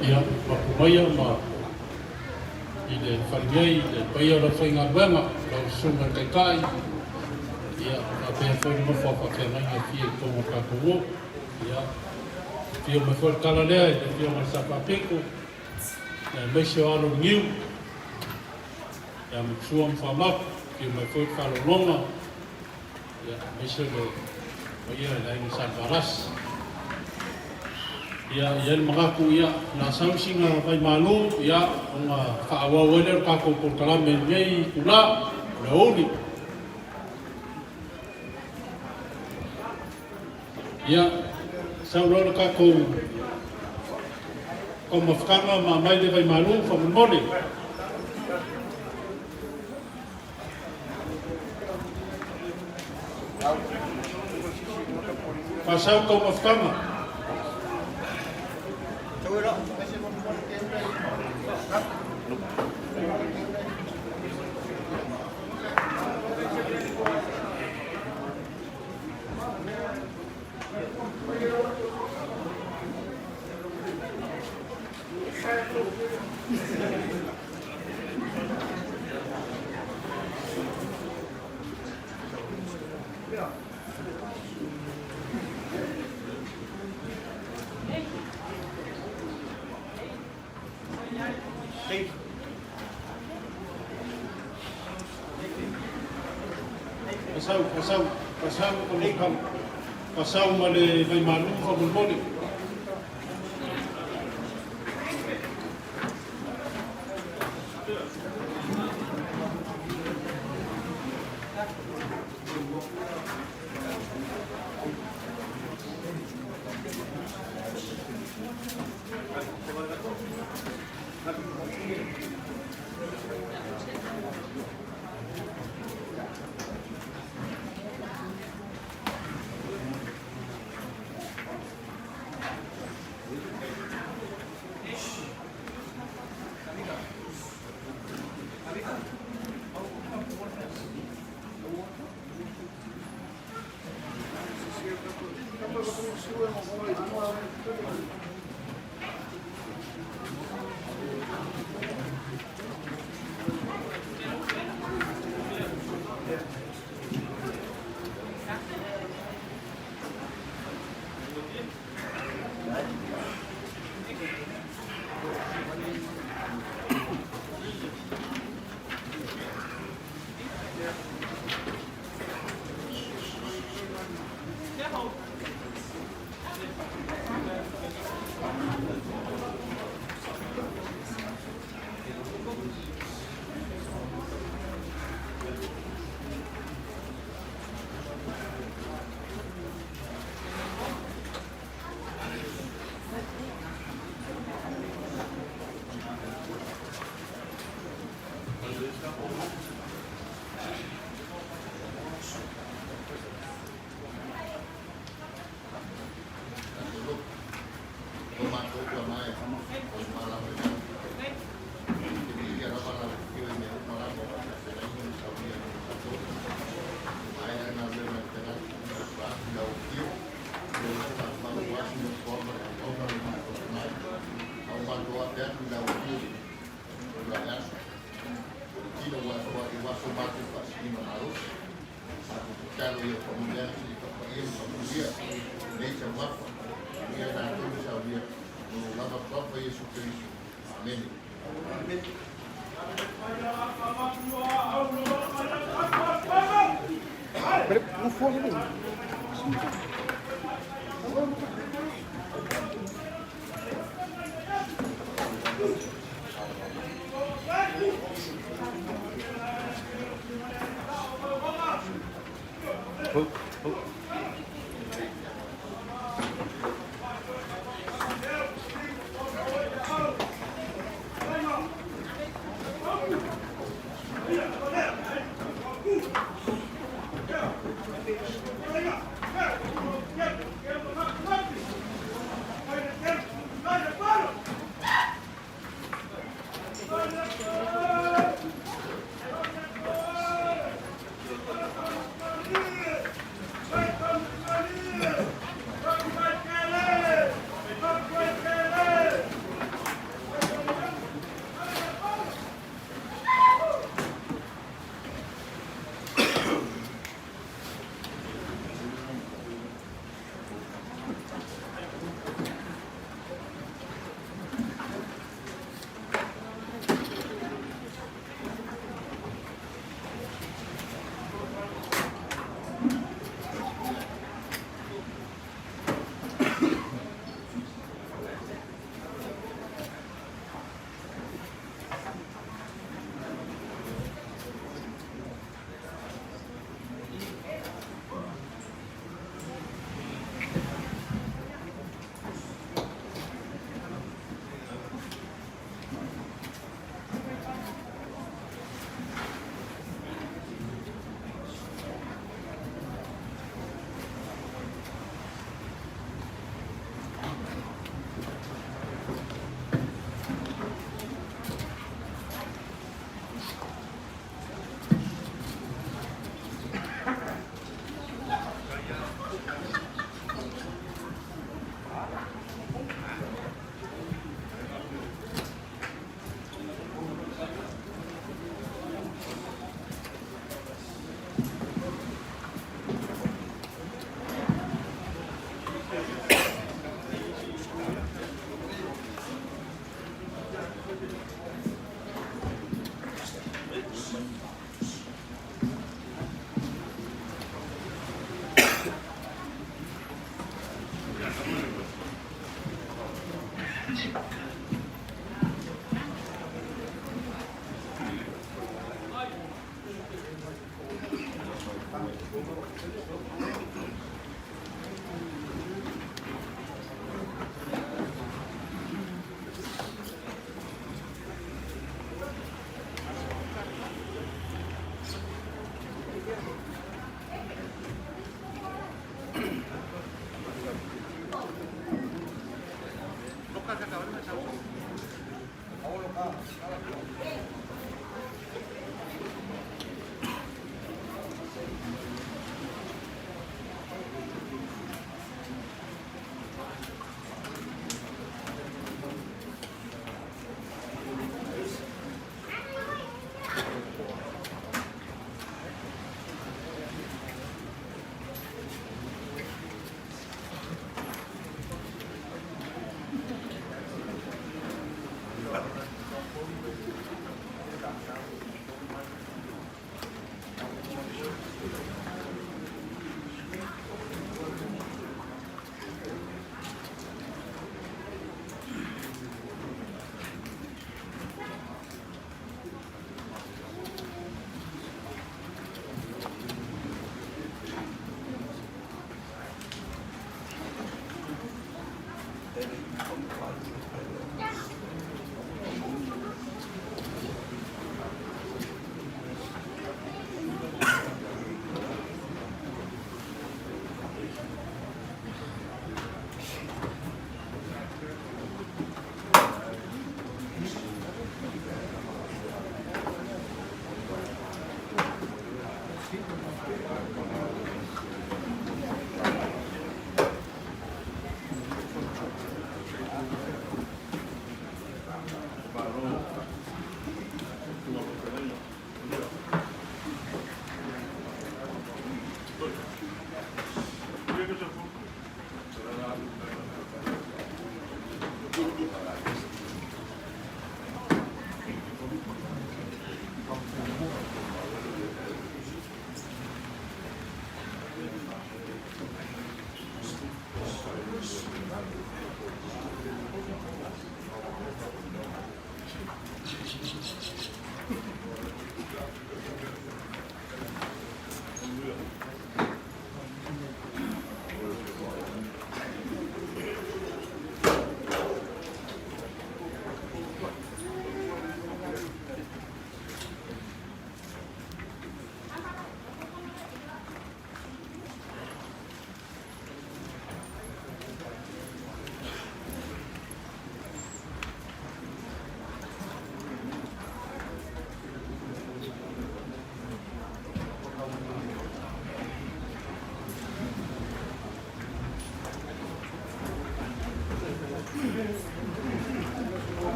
Ia, makumaia ma i le whaliai, le paia la whainga ruenga, lau sunga kai. Ia, a pēr whainga mawha whakēnanga ki e tonga kākou. Ia, whio me whail kala lea, i le whio me sapapeko, e meisio alo ngiu, ia me kusua mwhamaku, whio me whail Faaloaloga, ia meisio le paia e laini Sanparas. Ia le magaku ia na sausinga vai malu ia nga faawawele ka ko portalame nei kula na oli ia saulo ka ko mafkanga ma mai de vai malu fa mole pasau ko mafkanga Pasau ma le vai malu fa bulboli.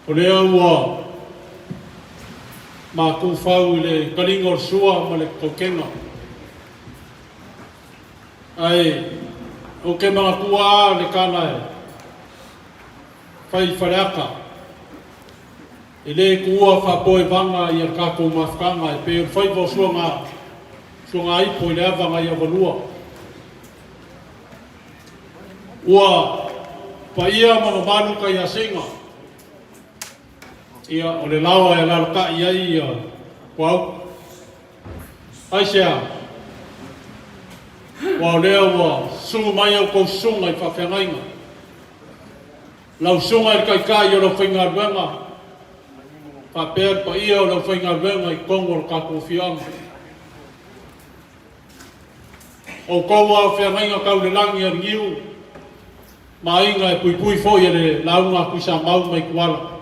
O lea ua ma kufau le kalingo sua ma le kokenga. Ai, o ke mga kua le kana e whai whareaka. E le kua whapoe vanga i ar kako mafkanga e pe whai vo suanga ipo i le avanga i avalua. Ua paia mga manuka i asinga. Ia o le lawa e lalaka ia ia wau. Ai sea. Wau lea ua sungu mai au kou sunga i whawhengainga. Lau sunga i kai o lau whainga ruenga. Whapea pa ia o lau whainga ruenga i kongo o kako whianga. O kou au whengainga kau le langi ar ngiu. Ma inga e pui foi e le launga kuisa mau mai kuala.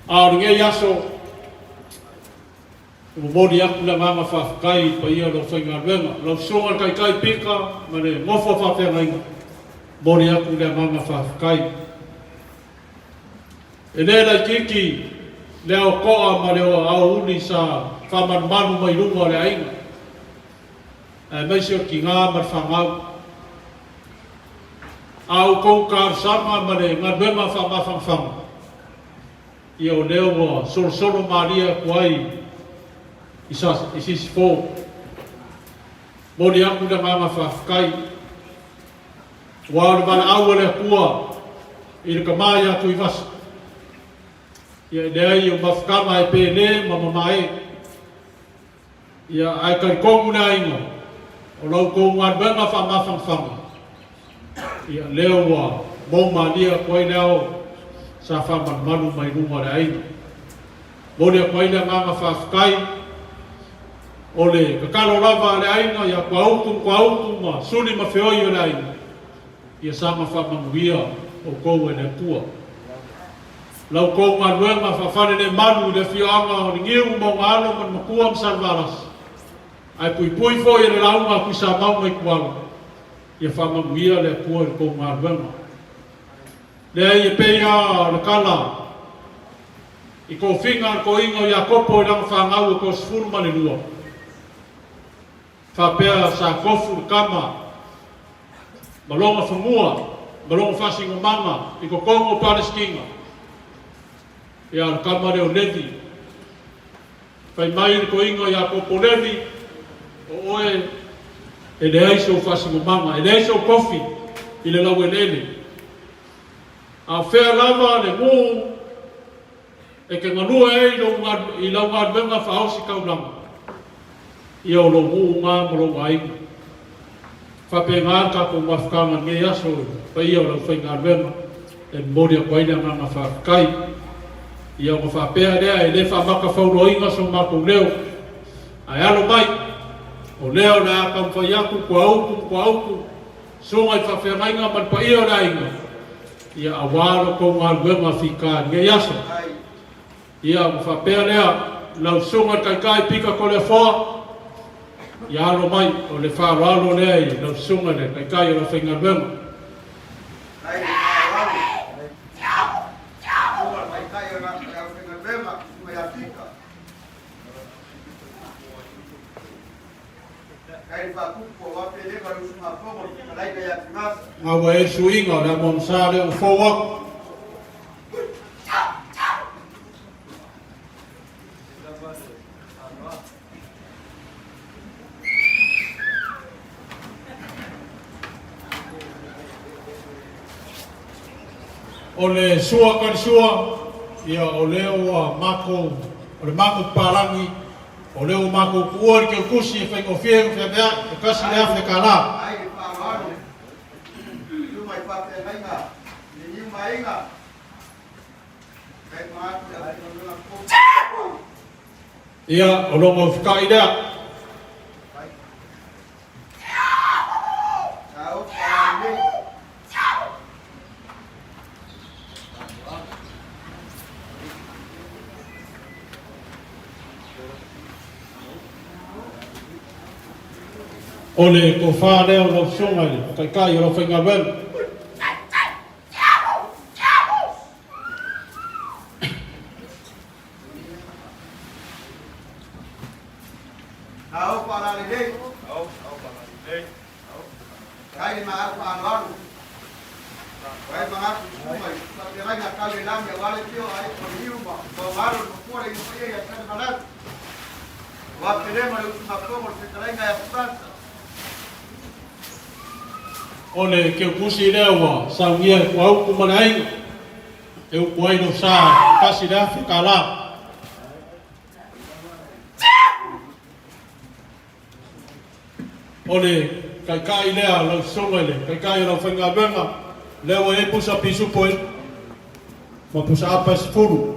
A ringe yaso o mori aku la mama whawhakai pa ia lau whainga ruenga. Lau sunga kai pika ma le ngofo whawhengainga. Mori aku la mama whawhakai. E nera kiki leo koa ma leo au uni sa whamanmanu mai runga le ainga. E meisio ki ngā mar whangau. Au kou kār sama ma le ngā ruenga whamawhangwhanga. Ia o leo wa solo Maria kuai i sisi fō. Mori aku le mama whawhakai. Wa mana au le kua i le kamai a Tuivasa. Ia nei o mafkama e pēne ma mamae. Ia ai karikongu na inga. O lau kou ngadwenga whamawhangwhanga. Ia leo wa mou Maria kuai leo sa whamanmanu mai runga le aina. Mori a kuai le nganga whawhakai. O le kakaro lava le aina ia kua auku ma suni ma whioi o le aina. Ia sama whamanuia o kou e le kua. Lau kou ngā ruenga whawhane ne manu le whioanga o ni ngiu mo ngā alo man makua msalvaras. Ai pui foi e le launga kui sa mau mai kuala. Ia whamanuia le kua e kou ngā ruenga. Le ai e peia le kala. I ko whinga ko ingo ia kopo i langa whangau e ko sifuru mani lua. Whapea sa kofu kama. Malonga whamua. Malonga whasingo mama. I ko kongo Palestina. Ia le kama reo levi. Whai mai ko ingo ia kopo levi. O oe e le aiso whasingo mama. E le aiso kofi. I le lau e lele. A whea lava le mū e ke nganua e i lau ngā ruenga whaosi kauranga. Ia o lo mū ngā maro ngāinga. Whape ngā kako mawhakanga nge aso pa ia o lau whai ngā ruenga. E mori a kwaina ngā ngā whakakai. Ia o whapea rea e le whamaka whauroinga so mākou leo. Ai alo mai. O leo le a kam whai aku kua auku. Songa i whawhea ngainga man pa ia o la inga. Ia awaro ko ngā ruenga whika nge aso. Ia o whapea rea, lau sunga kai pika ko le whoa. Ia alo mai, o le Faaloaloga lea i lau sunga le kai o la whainga ruenga. Awa e suinga le monsare o fowa. O le sua karisua, ia o leo a mako, o le mako parangi, o leo mako kuori ke kusi e whaingo whiengo whiamea, e kasi lea whekala. Ia, o longo whikai rea. Ole ko whārea o lau songai, kai kai o lau whainga wēn. Ole ke kusi rea wa saungia ku au ku manai e ku ai no sa kasi da fikala ole kai kai lea lo songale kai kai lo fenga benga leo e pusa pisu poi ma pusa apa sfuru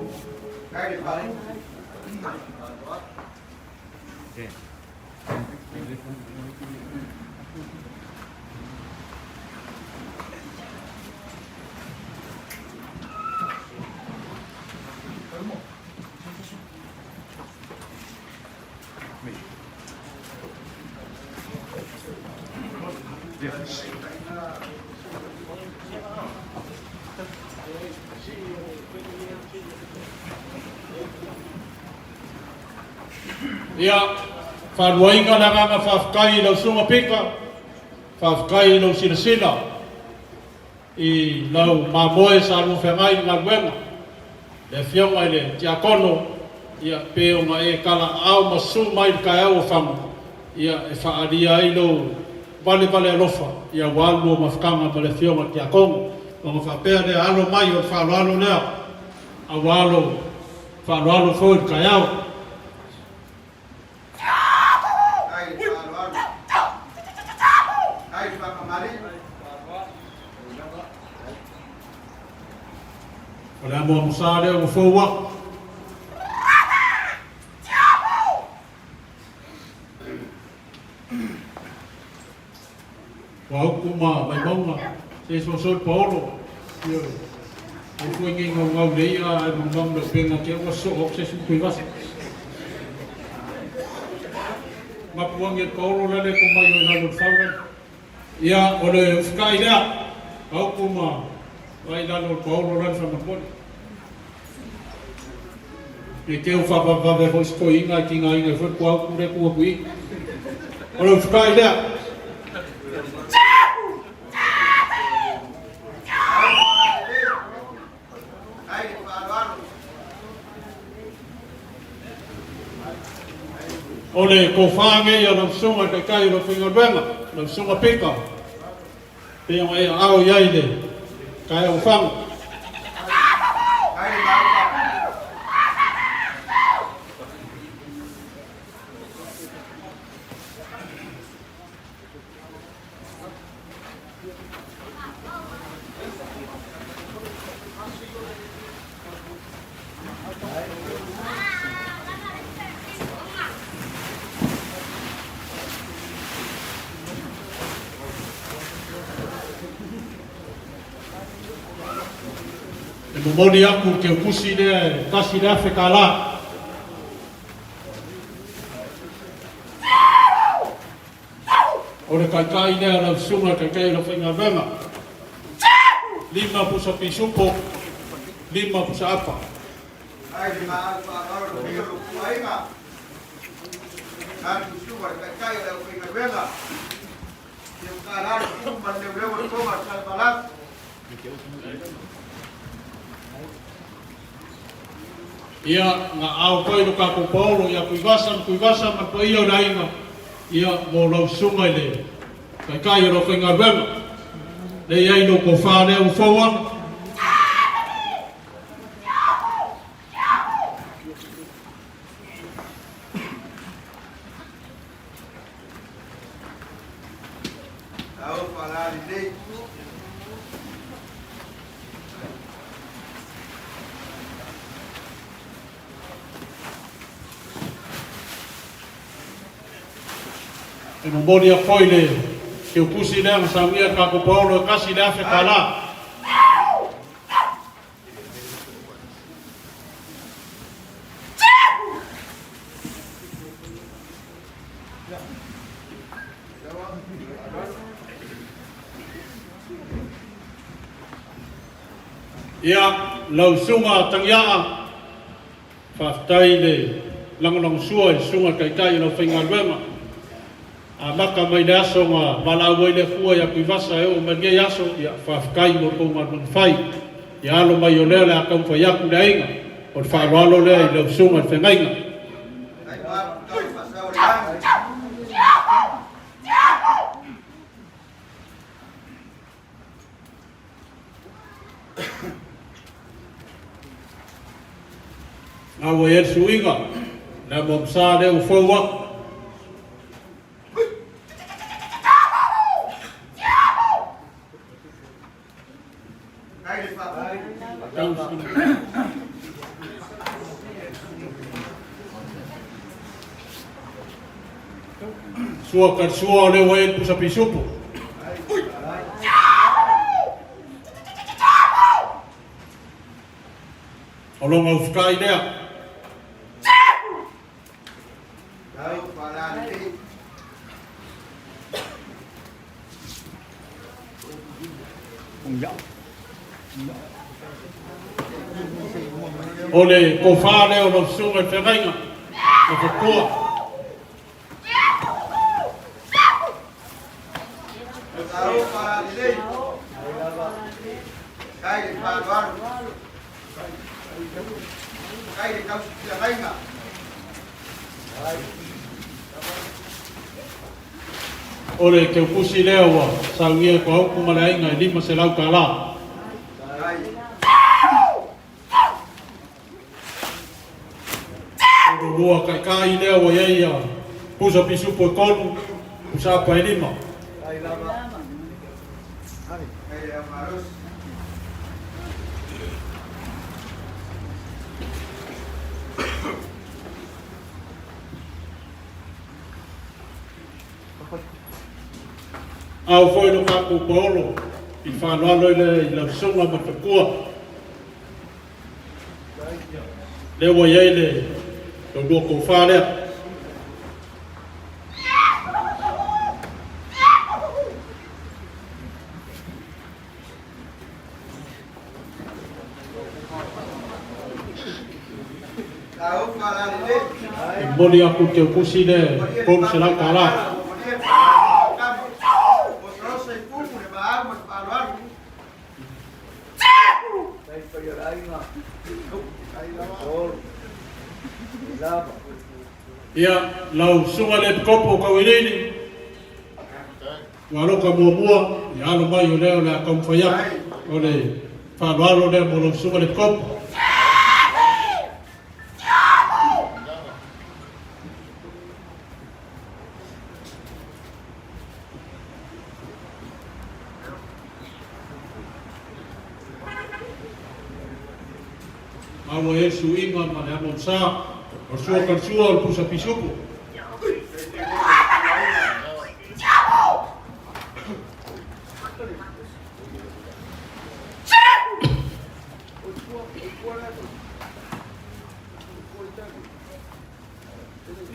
ia wharuainga na nganga whawhkai lau sunga pika, whawhkai lau sila i lau mamoe sa alu whengai ngā wenga. Le whionga le tia kono, ia peonga e kala au masu mai kai au whamu, ia e whaaria ai lau vale alofa, ia walu o mawhkanga ma le whionga tia kono, ma mawhapea le alo mai o Faaloalo lea, a walo Faaloalo fōi kai au. Ole a mua musa leo mawhaua. Wa uku mai maunga, se so paolo. E fui ngi ngau leia e mungam le penga ke wa so opse su Tuivasa. Ma puangi paolo lele ko mai o na fauna. Ia ole fkai lea. Au kuma vai lá no Paulo lá no Poli. E que eu fava ver os coinha aqui na ilha foi qual por com o cui. Olha os cai lá. Olha com fange e não soma que cai no pingo benga, não soma pica. Pingo é ao yaide. Kai au whang. Moni aku ke kusi de kasi de Afrika la. Ore kai kai de la sunga kai la whainga wenga. Lima pusa pisupo, lima pusa apa. Ai lima apa aro ni ro kuainga. Kan sunga kai la whainga wenga. Yang karar kumban de lewa koma salbalat. Ia ngā au koe no kako Paulo, ia Tuivasa ma koe ia rainga, ia mō lau sunga i le, kai o whainga wenga, le iai no ko whānea u whauana. E mo mori a foi le ke kusi le sa ngia ka ko paulo kasi le afe kala. Ia lau sunga tangia whaftai le langalang sua i sunga kaikai lau whaingaruenga a maka mai le aso ngā walau i le fua ia Tuivasa e o mangia i aso ia whafkai mo konga whai ia alo mai o lea le a kau whaiaku le ainga o le Faaloaloga lea i lau sunga i whengainga Awa e suinga, na momsa le o fowa. Sua kan sua le o e pusa pisupu. Olonga ufkai lea. Ole ko fa le o sunga te rainga o ko koa Ole ke pusi le o sa ngia ko au kuma le ainga lima se lau kala Lua kai lea wa ia pusa pisupo e konu pusa pa e lima au foi no kaku paolo i Faaloaloga i lau sunga matapua le wa ia le Tau dua ko wha lea. E moni aku te ukusi le kou se lau kala. Ia lau sunga le kopo kawirini Waloka mua ia alo mai o leo le akam whaiaku o le Faaloaloga le mo lau sunga le kopo Awa Yesu inga ma le amon sa o sua kan sua o pusa pisupu.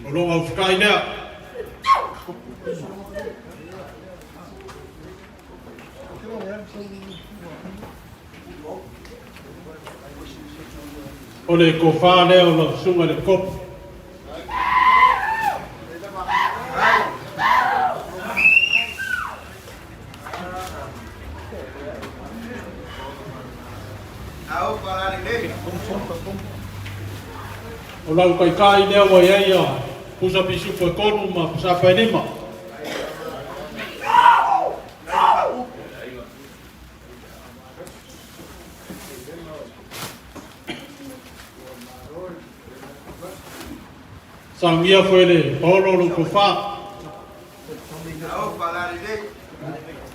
O longa o whakai lea. O le ko wha leo la sunga le kopu. O lau kai leo wa ia pusa pisupu e konu ma pusa paenima. Sangia foi le Paulo no kufa.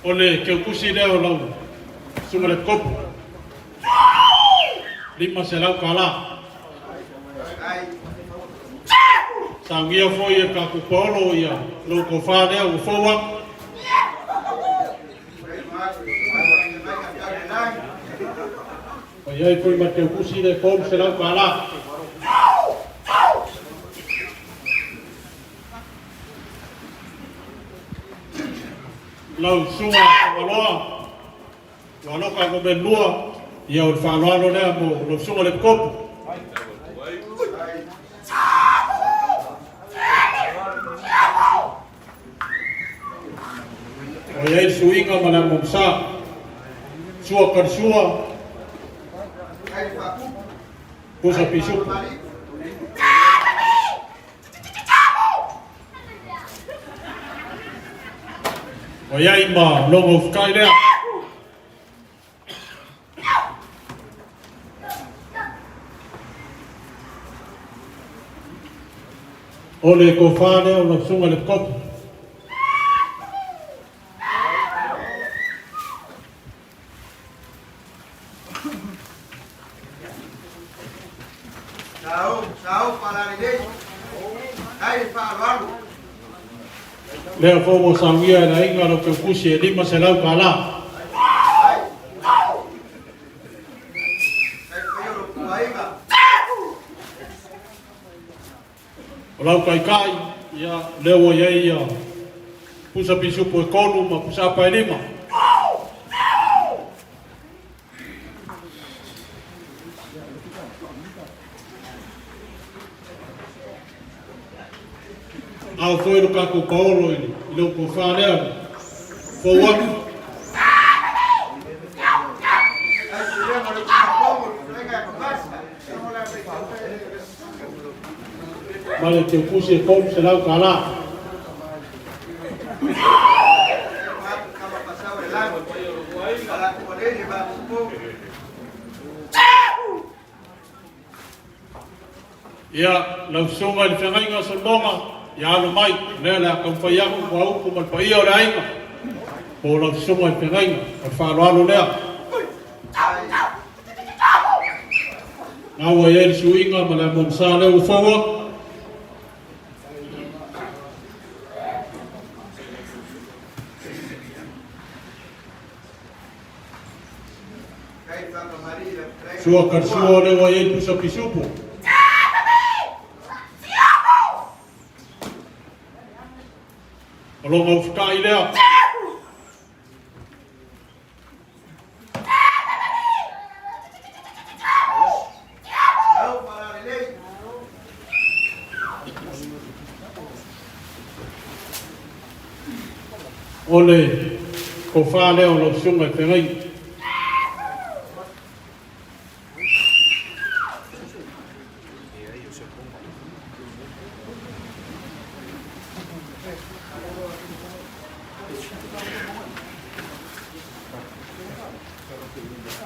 Ole ke kusi leo lau sunga le kopu. Lima se lau kala. Sangia foi e ka kupolo ia loko whanea o whauang. O iai koe ma te ukusi de kōm se lau ka la. Lau sunga waloa. Waloka ko ben lua. Ia o Faaloaloga mo lo sunga le kopu. O iai suinga ma la momsa. Sua kar sua. Pusa pisu. O iai ma longo fkai lea. O le ko whānea o la sunga le kopu. Sao para le ai Faaloaloga. Lea fōmo sangia na inga no ke kusi e lima se lau ka la. O lau kai kai, ia leo iei ia pusa pisupu e konu ma pusa apa e lima. Au foi no kako paolo ili lo ko whanea. Fōwanu. Male te ukusi e konu se lau ka la. Ia, lau sunga ni whengainga sa longa. Ia alo mai, lea lea kau whaiaku kua upu mal paia o le ainga. Po lau sunga ni whengainga, al Faaloalo lea. Ngawa iei suinga ma lea momsa leo ufaua. Sua kar sua leo iei pusa pisupu. Alonga ufukai lea. Ole ko wha leo lo sunga te ngai.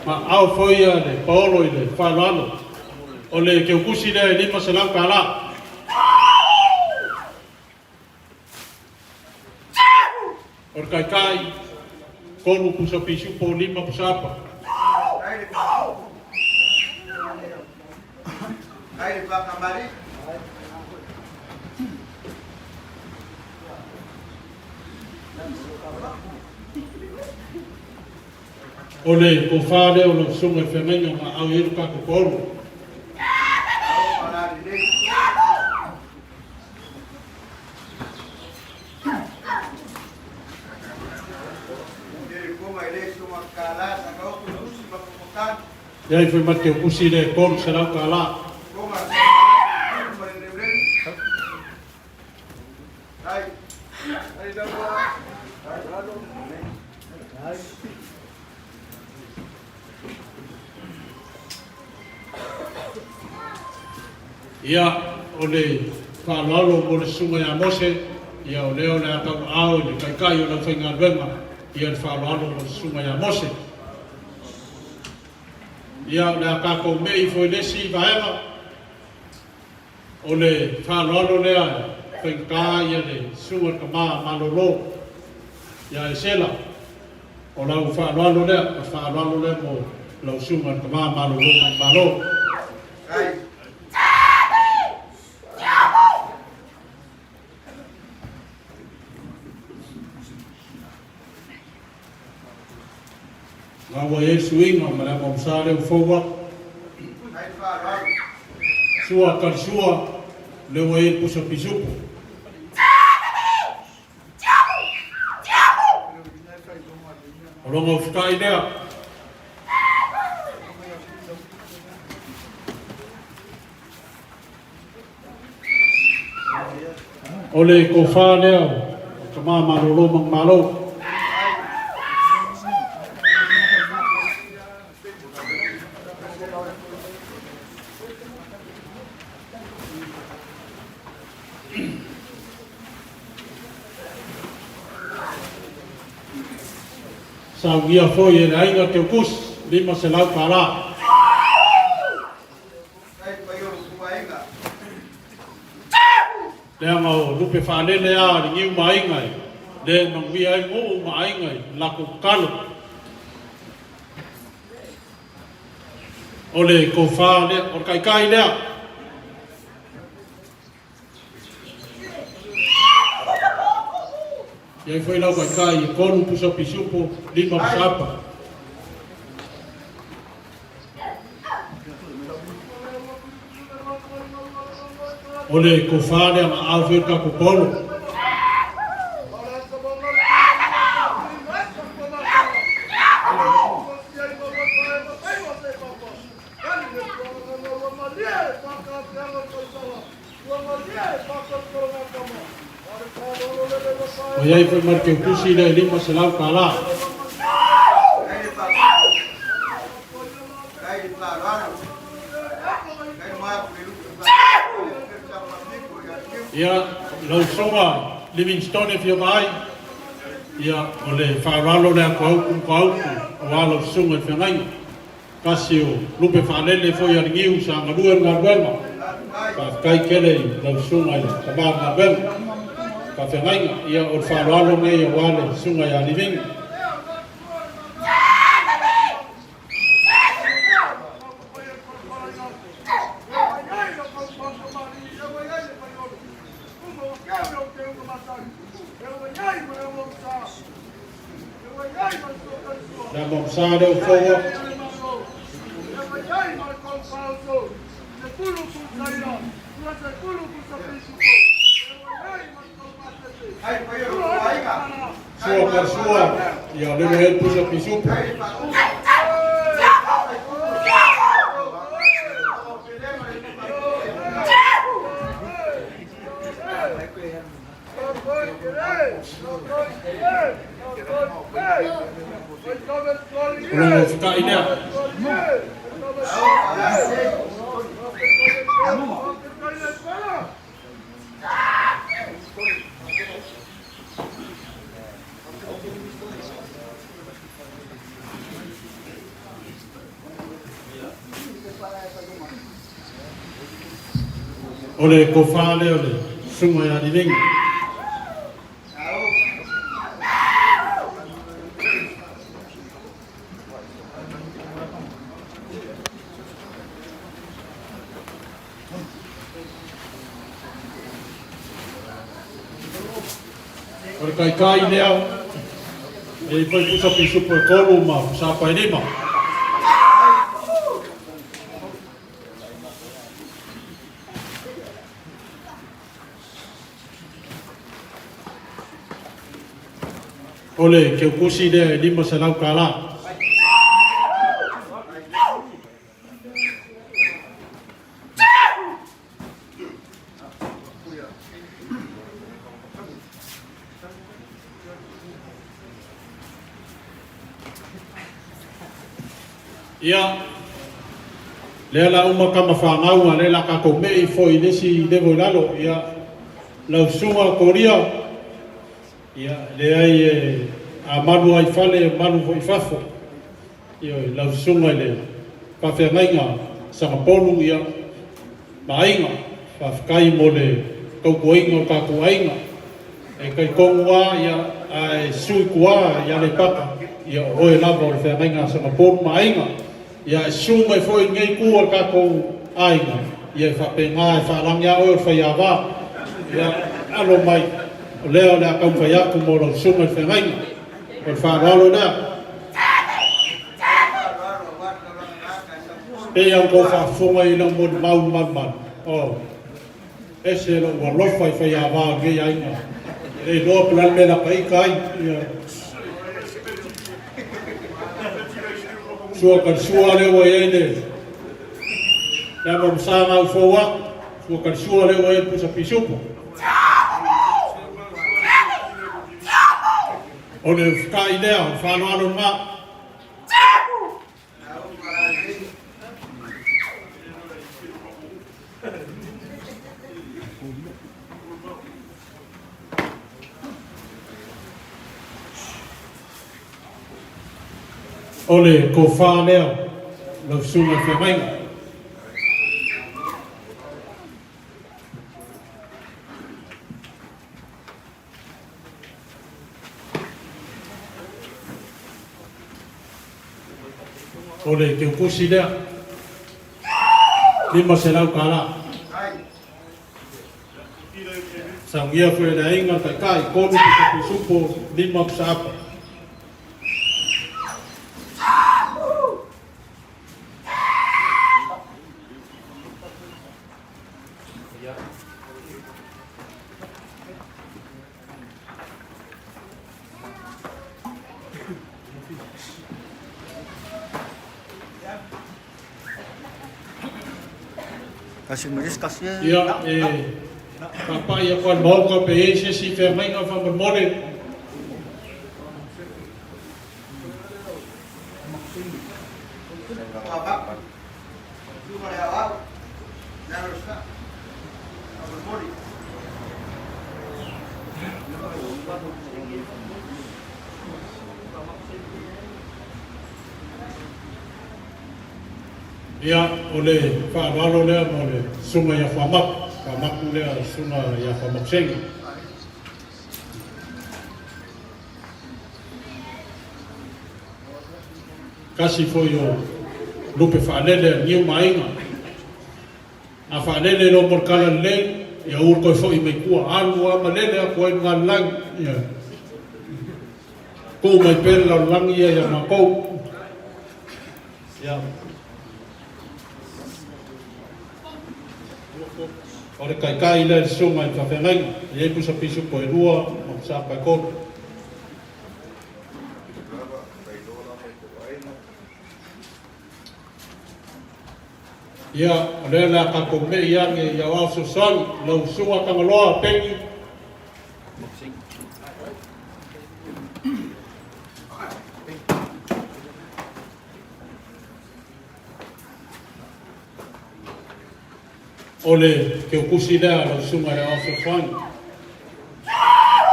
Ma au foi le Paolo i le Faaloalo. O le ke ukusi le lima se lau ka la. Or kai kai, konu pusa pisu po lima pusa apa. Ai pa kamari. O le ko wha leo lo sunga e whengainga ma au iru kako koro. Iai foi mate o kusi le koro se lau ka la. Ia o le Faaloalo mo le sunga ia mose, ia o leo le atau ao le kai kai o le whainga luenga, ia le Faaloalo mo le sunga ia mose. Ia o le akako mei foi lesi vaenga, o le Faaloalo lea whainga ia le sunga kama malolo, ia e sela, o lau Faaloalo lea, Faaloalo lea mo lau sunga kama malolo malo. awa e suinga ma le mamsare u fowa Ai Faaloaloga. sua karsua le wa e pusa pisupu olonga ufutai lea ole ko fa lea ka mama lo mang malo sa gia foi e ainga te kus lima se lau kala Ai Faaiu kuainga. le ngau lupe fanele a ngiu mai ngai le mang vi ai ngo mai ngai la ku kalu ole ko fa le o kai kai le e foi lau kai kai e konu pusa pisupo lima sapa ole ko fa le ma ave ka ko polo o iai foi marke o kusi le lima se lau kala Ai Faaloaloga. Ai mai pelu. ia lau songa Livingstone e Fiavaai ia o le whaaralo le ako au o alo sunga e whiangainga kasi o lupe whaanele foi aringiu sa ngarua ngā ruenga ka kai kele lau sunga e tabaa ngā ruenga ka whiangainga ia o whaaralo nei o wale sunga e alivinga na mamsare o fowa Ai Faaiu kuainga. sua karsua ia lewe he pusa pisupu Ai Faaloaloga. ulonga ufukai lea ole ko fa le ole sunga ya divinga o kai kai lea e poi pusa pisupu e kolu ma sa pa lima ole ke kusi le lima se lau kala ia le la uma kama whangau le la ka ko mei foi lesi levo lalo ia lau sunga koria ia le ai a manu ai fale manu foi fafo ia lau sunga le ka whengainga sanga polu ia mainga ka whkai mo le kaukuainga ka kuainga e kai kongua ia ai sui kua ia le paka ia oe lava o le whengainga sanga polu mainga ia sunga foi ngai kua ka ko ainga ia whapenga e whalangia o whaiawa ia alo mai o leo le akau whaiaku mo lo sunga whengainga o Faaloaloga Pe ang ko whaafonga I nang mon maun man. Oh. Ese lo wa lofa I whaiawa ge ainga. E loa plan me la pai kai. Sua kan sua le wa ene. Ya mam sa ngau fowa. Sua kan sua le wa ene pusa pisupo. Ole kai lea Faaloaloga ma. Ole ko Faaleau lo sunga Fiavaai. Ole ke kusi lea. Lima selau kala. Sangia foi da inga kai kono ki supo lima psapa. Kasi maris kasi Ya, papa ia kon mau ka pe si Fiavaai nga fa mole. Ya, oleh Faaloaloga oleh sungai yang famak lea sungai yang famak seng. Kasi foi o lupe whaanele niu mainga. A whaanele lo morkala le, ia urko foi mai kua alu a malele a koe ngā lang. Kou mai pere la langi ia makou. Ya. Ore kai le sunga I Fiavaai, e pusa pisu po e rua, o sa pa ko. Ia, ole la ka ko me ia nge ia wa so sang, lo sunga ka loa pengi. Ole ke kusi lea lo sunga le aso sang.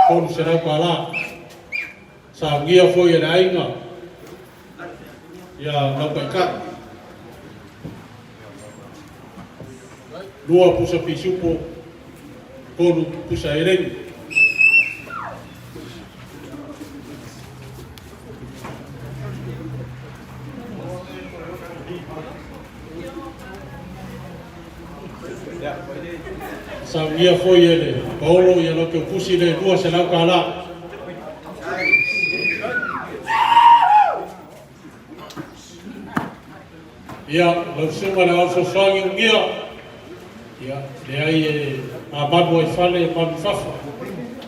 Kon se rau kala. Sa ngia foi e la inga. Ia lau kai ka. Lua pusa pisupo. Konu pusa ereng. Sangia foi ele, Paulo ia no que pusi le dua se lau kala. Ia, lau sunga le also sangi ungia. Ia, le ai a manu ai fale, manu fafa.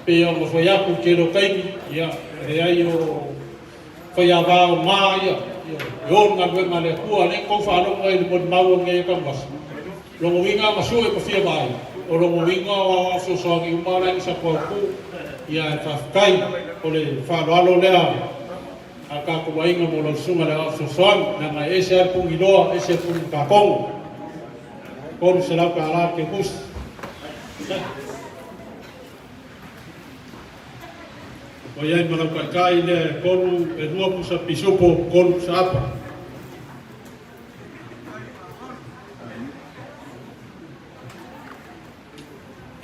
Pe o mo foi aku ke lo kaini, ia, le ai o foi a vao maa ia. Ia, ngā wenga le kua, le kou Faaloaloga i le mon mau nge ka mas. Longo winga masue ko Fiavaai. O longo winga o aso soangi umara I sa pauku ia e whafkai o le Faaloaloga a ka kuwainga mo lau sunga le aso soangi na ngai ese ai pungi loa, ese pungi kakongo koru se lau ka ala ke kus o iai malau kai le koru e rua pusa pisupo koru sa apa.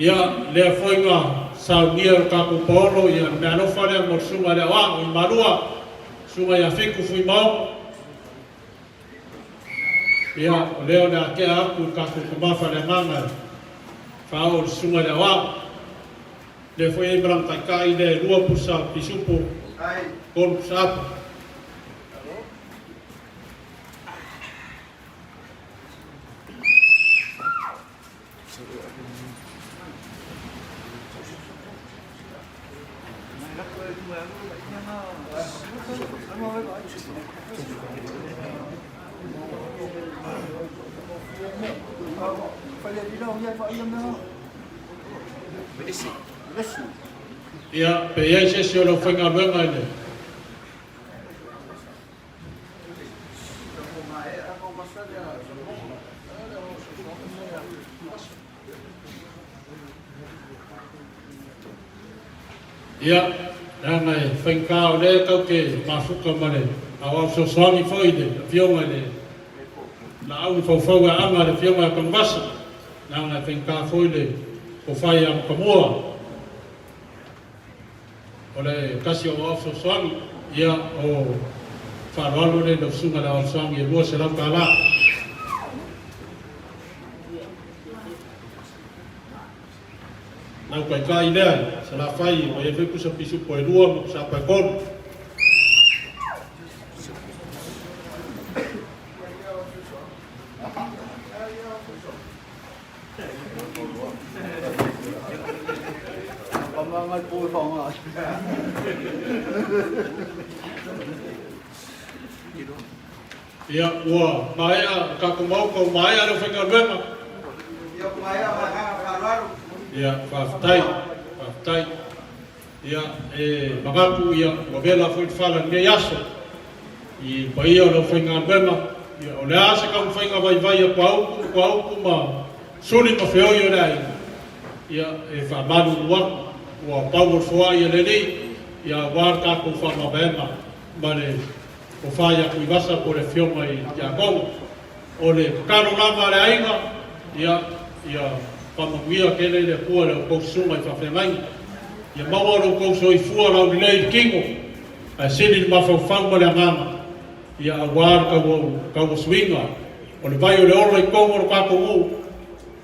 Ia lea whainga saunia ka kupolo ia me alofa lea mo sunga lea wa I marua sunga ia whiku fui mau. Ia leo lea kea aku ka kukumafa lea manga whao sunga lea wa le whai mrang kai le rua pusa pisupo kon pusa apa. Ia, pe ia se o lo whainga luenga ele. Ia, nanga e whainga o le kau ke mafuka mane. Awa so swangi foi le, fionga le. Na au fau a anga le fionga a Tuivasa. Nanga e whainga foi le, ko whai am kamua. O le kasi o so swangi, ia o Faaloaloga le no sunga la o swangi e lua se lau kala. Nau kai kai lea, sa la whai, o e whiku sa pisu po e lua, mo sa pai kono. Pamangal po nga. Ia, ua, maea, ka kumau ko maea lo whainga luenga. Ia kumaya mahanga Faaloaloga. Ia, whaftai. Ia, e magapu ia, wabela fwit whala nge yaso. I paia lo whainga luenga. Ia, o lea se kam whainga vai a kwa auku ma suni ma whioi o rai. Ia, e whamanu waku. Ua pau fua ia lelei. Ia, war kako whamabema. Mane, o whaia Tuivasa po le whionga i Tiakonga. O le karo lava le ainga. Ia, whamamuia kele le pua le o kousunga i whawhengai. Ia maua lo kouso i fua rau ni lei kingo. A sini ni mawhauwhau ma le anganga. Ia a war kau swinga. O le vai o le ora i kongo ro kako u.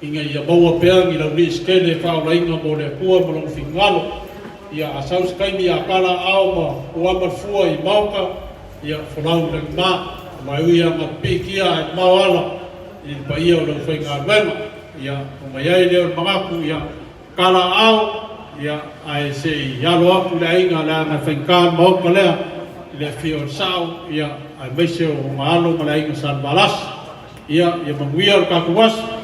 Inga ia maua peangi lau ni skele whaolainga mo le pua mo long fingalo. Ia a saus kaimi a kala ao ma uamal fua i mauka. Ia whanau le ma. Mai ui a mapikia e mawala. I pa ia o le whainga wema. Ia o mai ai leo mangaku ia kala au. Ia ai se ialo aku le ainga le anga whainga mauka lea. Le fio sao. Ia ai meise o maalo ma le ainga san balas. Ia manguia o kakuwasa.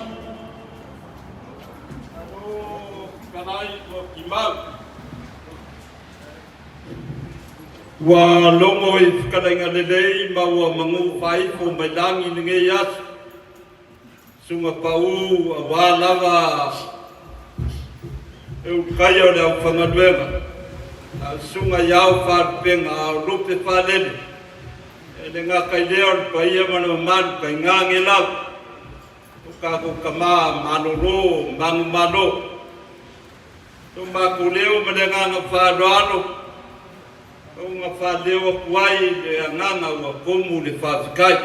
Wa longo i whakarainga lelei ma ua mangu whaifo mai langi nge yasu. Sunga pau a wālawa eu kai o leo whangaluenga. Sunga iau whārpenga a rupe whālele. E le ngā kai leo ni paia mana manu kai ngange lau. Kako kama manoro, mangu malo. Tu maku leo ma le nganga Faaloaloga. O ngā whāleo kuai le anganga ua komu le whāwhikai.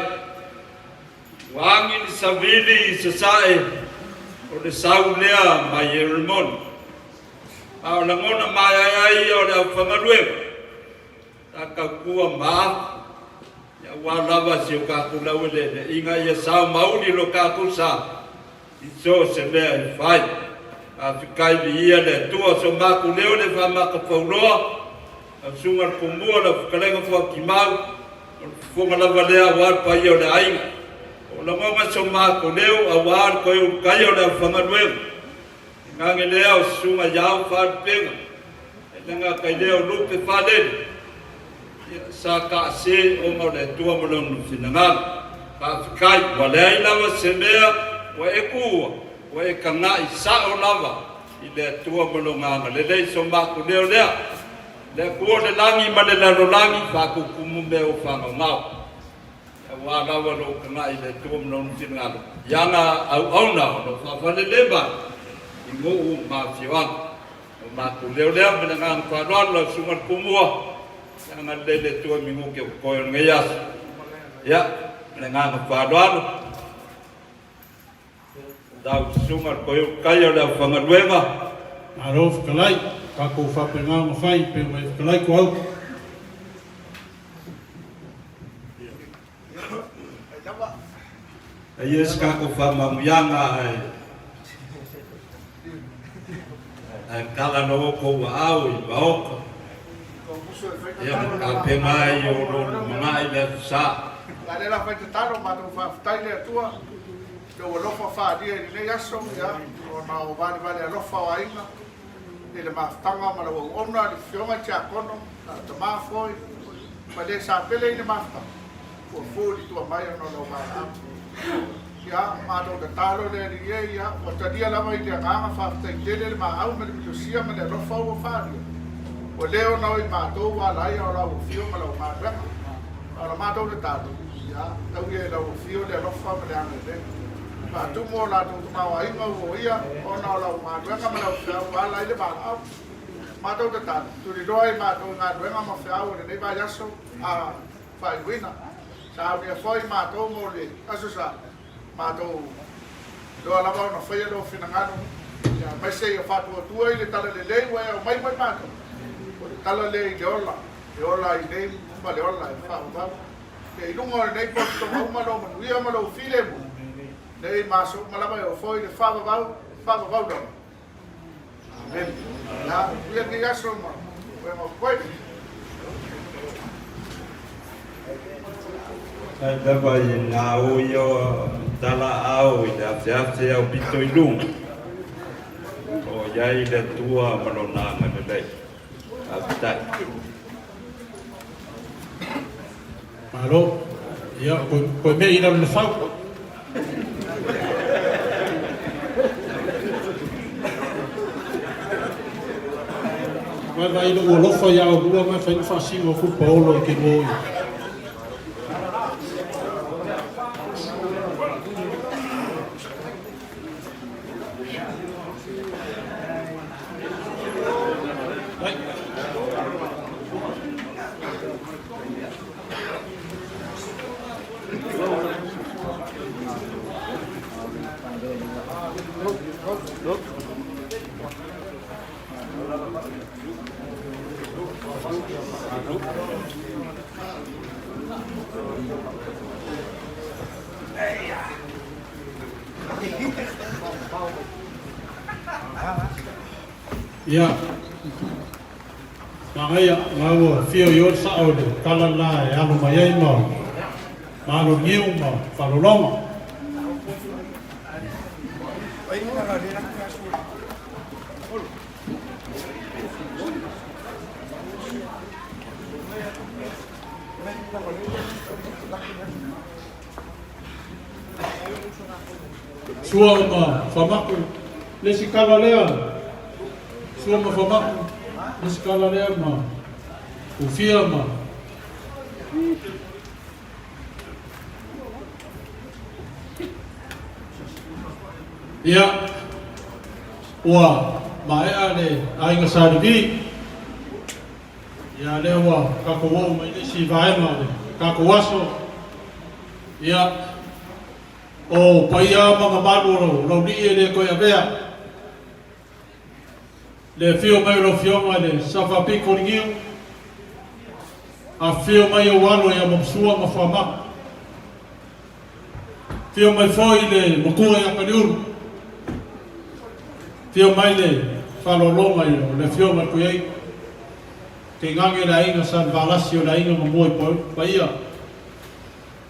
Wangi ni savili i sasae o le sau lea mai e rimoni. A o langona mai ai o le au whangaruenga. Ta kaukua maa. Ia wālawa si o kāku lau le inga ia sau mauni lo kāku sa. I so se lea i whai. A whikai vi ia le tua so maku leo le whamaka whauroa. A sunga kumua la whakalenga fua ki mau. O whunga lawa lea war pa ia o le ainga. O la ngonga so mako leo a war ko i kai o le whangaruenga. Ngange lea o sunga iau whārpenga. E lenga kai leo lupe whālele. Sa ka se o mau le tua malonu whinangana. Ka whikai wa lea i lawa se mea wa e kua. Wa e kanga i sa o lawa. I le tua malonganga. Le lei so mako leo lea. Le kua le langi ma le laro langi whakukumu me o whangangau. E wālawa lo kanga i le tua malonu whinangana. Ianga au auna o no whawhale leba. I ngōu mā whiwanga. O māku leo lea me le ngāng Faaloaloga sunga kumua. Ianga lele tua mingu ke koe o ngai asu. Ia, me le ngāng Faaloaloga. Dau sunga koe o kai o leo whangaruenga. Aro whakalai, kako whapenga ma whai, pe mai whakalai ko au. E yes kako whamamuyanga ai kala no ko wa au I waoka. Ia apengai o lo mangai le sa. Ale la fai talo ma no fa tai le tua. Lo lo fa fa dia ni le aso ya. O na o vale vale lo fa wa inga. Ele ma tanga ma lo ona le fioma cha kono. Ta ma foi. Ma le sa pele ni ma fa. O fo di tua mai no lo ma. Ya ma do de talo le ni ya. O ta dia la mai dia nga fa tai le ma au me le sia ma le lo fa o fa dia. O leo na i ma to wa la ya la o fioma lo ma ba. Ala ma do de talo. Ya, tau ia la o fio le lofa me le ane le. Pa tu mo la tu ma inga o ia, ona la o ma duenga ma la o fia o ala ile ma au. Ma tau te tanu, tu ri doi ma tau ngā duenga ma fia o le nei ba yaso a Faaiu. Sa au nia foi ma tau mo le, asu sa, ma tau doa lama o na whaia lo fina nganu. Ya, mai se ia fatu o tua i le tala le lei, wai au mai mai ma tau. O le tala le i le ola i nei, ma le ola i wha o tau. Ke ilunga o nei posto ma lo manuia ma lo file mo. Nei maso malama o foi le Faaloaloga. Amen. Ya, ia ki aso ma. Mo koi. Dava i nga o yo tala au i te au pito i lunga. O iai le tua malona ngana lei. Apitai. Alo, ia ko me ina le fau. Vai no lofa ia o lua mai fai fasino fu Paulo ke moi. Ya, makanya ngau fio yor sa ode kala la ya no mayai mo, malo ngiu mo, Faaloaloga. Sua ma famaku lesi kala lea. Sua ma famaku lesi kala lea ma ufia ma. Ia ua mae ale ainga saribi. Ia le ua kakowo mai lesi vaema le kakowaso. Ia o paia ma malu lo ni ele ko ya bea le fio mai lo fio mai le safa piko ngiu a fio mai o walo ya msua ma fama fio mai foi le mokua ya kaniuru fio mai le Faaloaloga le fio mai ko ai ke ngange la inga san valasio la inga mo moi paia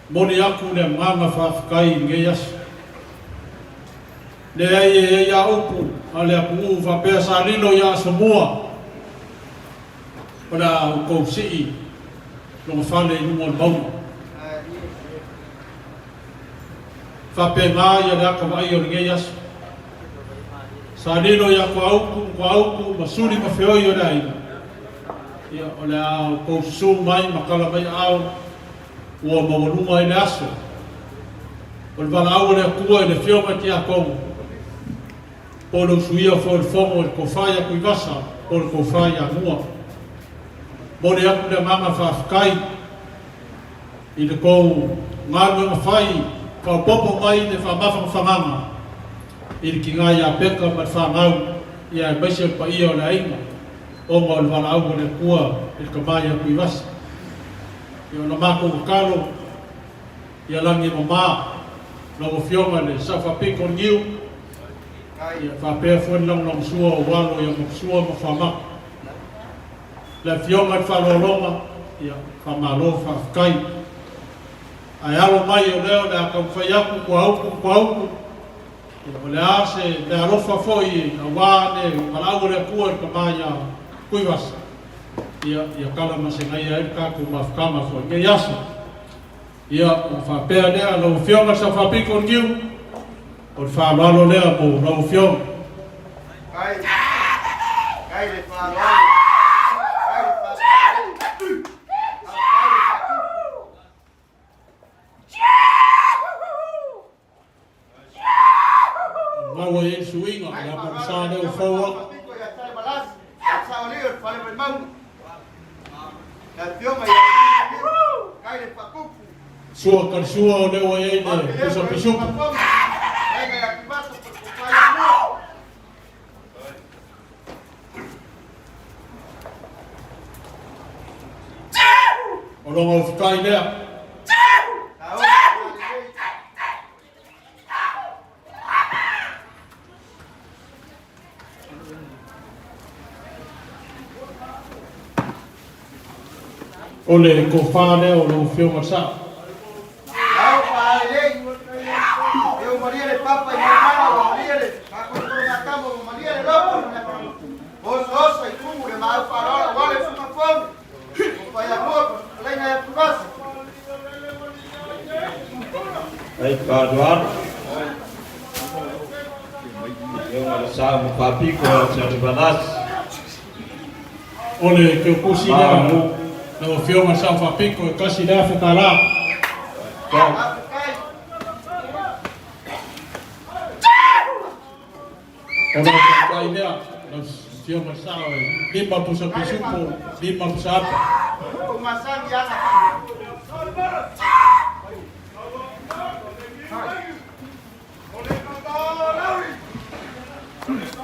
moni aku le manga whaafikai nge yasu. Le ai ia upu, a le aku whapea sa lino ia Samoa. Pada ukou sii, longa whale nunga le mauma. Whapea ngā ia le aka mai o nge yasu. Sa lino ia kua auku, masuri ma whioi o le aina. Ia o le a ukou su mai, makala mai au, ua mawanunga i le aso. O le wala au le akua i le whioma ti a kou. O le usuia fo le fongo le kofaya Tuivasa o le kofaya Nua. Mo le aku le manga whaafikai i le kou ngāru e mawhai whaopopo mai le whaamawha whamanga i le ki ngai a peka ma le whaangau i a maise pa ia o le ainga o ma o le wala au le kua i le kamaya Tuivasa. I o na mako kakalo, i a langi mamā, na o fionga le safa piko ngiu, i a whapea fuan lang sua o walo i a maksua ma whamaka. le fionga Faaloaloga ia whamalo whawhkai. Ai alo mai o leo le akau whaiaku kua auku. O le ase le alofa foi a wāne malau le kua ka mai a Tuivasa. Ia kala masengai a kaku mawhkama foi. Ngai asa. Ia o whapea lea lau fionga sa whapiko ngiu. O le whaaloalo lea mo lau fionga. Kai le whaaloalo. Maua e suinga, ia pa sa leo whaua. Sua karsua o leo e ne pusa pisupu. O longa o whakai lea. O le ko whāne o lo whionga sa. Au whāne, eu maria le papa i mana o maria le, kako tō ngā tamo o maria le loko. Oso i kumu le mau wharola, wale fuka whongu. O whai a mua, leina e Tuivasa. Ai Faaaloaloga. Eu ngā sa mo whapiko sa Tuivasa. O le ke kusi lea. Na o whionga sa whapiko e kasi lea whakara. O na whakai lea, na whionga sa e lima pusa pisupo, lima pusa apa. Umasangi ana.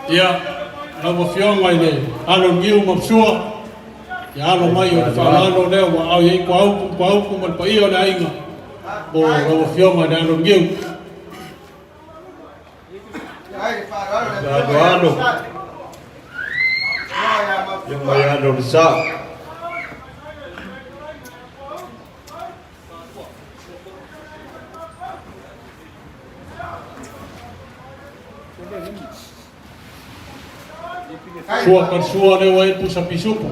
Ia, na o whionga i le alo ngiu mapsua. Ia alo mai o te whaaloalo leo wa au iei kua auku man pa iyo le ainga. O rawa whionga le alo ngiu. Faaaloaloga. Ia mai alo le sa. Sua karsua leo e pusa pisupo.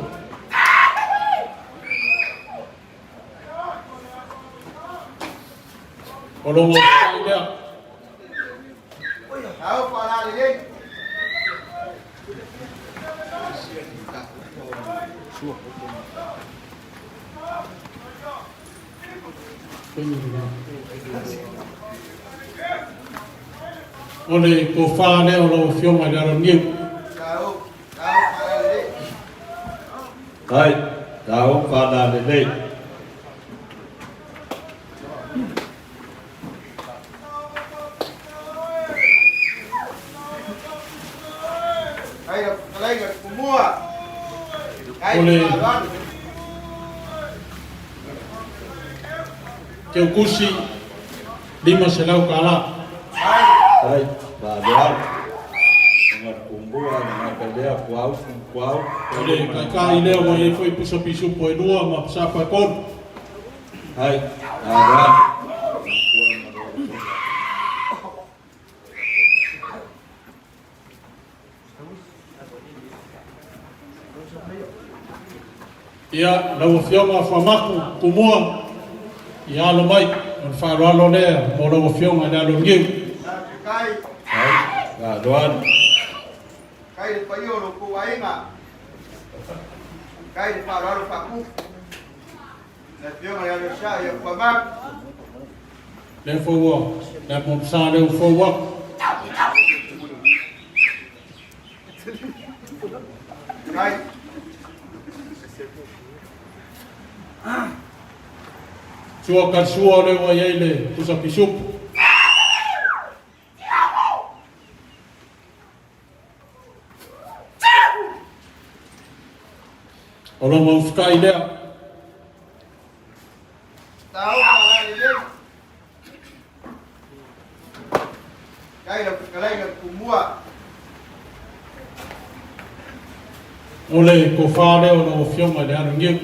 O longo whakai lea. Au whalale lei. O le ko whāne o lau whionga le alo ngiu. Au whalale lei. Ai, tau whanale lei. Ai kumua. Ole. Keu kusi lima se lau kala. Ai, Faaaloaloga. Ngat kumbua, ngat kalea kuau. Ole kai leo mo e foi pusa pisupo e lua ma sapa kon. Ai, Faaaloaloga. Ia lau whionga whamaku kumua. Ia alo mai, on Faaloalo lea mo lau whionga le alo ngiu. Kai. Ai, Faaaloaloga. Kai le Faaiu lo ku ainga. Kai le Faaloaloga faku. Le fiona ya le sha ya kwamak. Le fōua, le mopsa le fōua. Kai. Sua karsua le wa iei le pusa pisupo. O lo mau whakai lea. Tau whalale lei. Kai le kumua. Ole ko whāleo no whionga le anu ngiu.